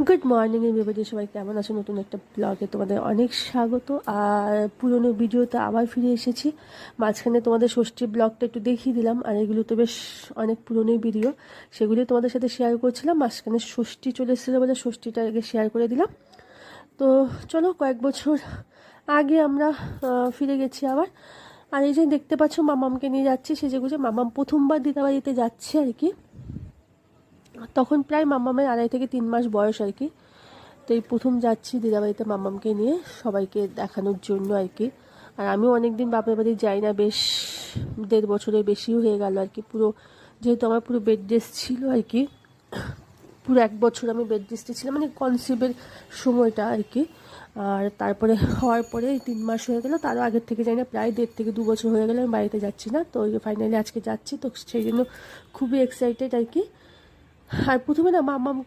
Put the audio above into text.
Good morning everybody, সবাই কেমন আছো? নতুন একটা ব্লগে তোমাদের অনেক স্বাগত। আর পুরনো ভিডিওতে আবার ফিরে এসেছি। মাঝখানে তোমাদের ষষ্ঠী ব্লগটা একটু দেখিয়ে দিলাম, আর এগুলো তো বেশ অনেক পুরনোই ভিডিও, সেগুলি তোমাদের সাথে শেয়ার করছিলাম। মাঝখানে ষষ্ঠী চলে এসেছিলো বলে ষষ্ঠীটা আগে শেয়ার করে দিলাম। তো চলো, কয়েক বছর আগে আমরা ফিরে গেছি আবার। আর এই যে দেখতে পাচ্ছ, মামামকে নিয়ে যাচ্ছি সেজেগুজে। মামাম প্রথমবার দিদাবাড়িতে যাচ্ছে আর কি। তখন প্রায় মামামের 2.5 থেকে 3 মাস বয়স আর কি। তো এই প্রথম যাচ্ছি দিদাবাড়িতে মামামকে নিয়ে, সবাইকে দেখানোর জন্য আর কি। আর আমিও অনেক দিন বাপের বাড়ি যাই না, বেশ 1.5 বছরের বেশিও হয়ে গেল আর কি। পুরো যেহেতু আমার পুরো বেড রেস্ট ছিল আর কি, পুরো 1 বছর আমি বেড রেস্টে ছিলাম, মানে কনসিভের সময়টা আর কি। আর তারপরে হওয়ার পরে 3 মাস হয়ে গেল, তারও আগের থেকে যাই না, প্রায় 1.5 থেকে 2 বছর হয়ে গেল আমি বাড়িতে যাচ্ছি না। তো ওই ফাইনালি আজকে যাচ্ছি, তো সেই জন্য খুবই এক্সাইটেড আর কি। আর প্রথমে না মামাম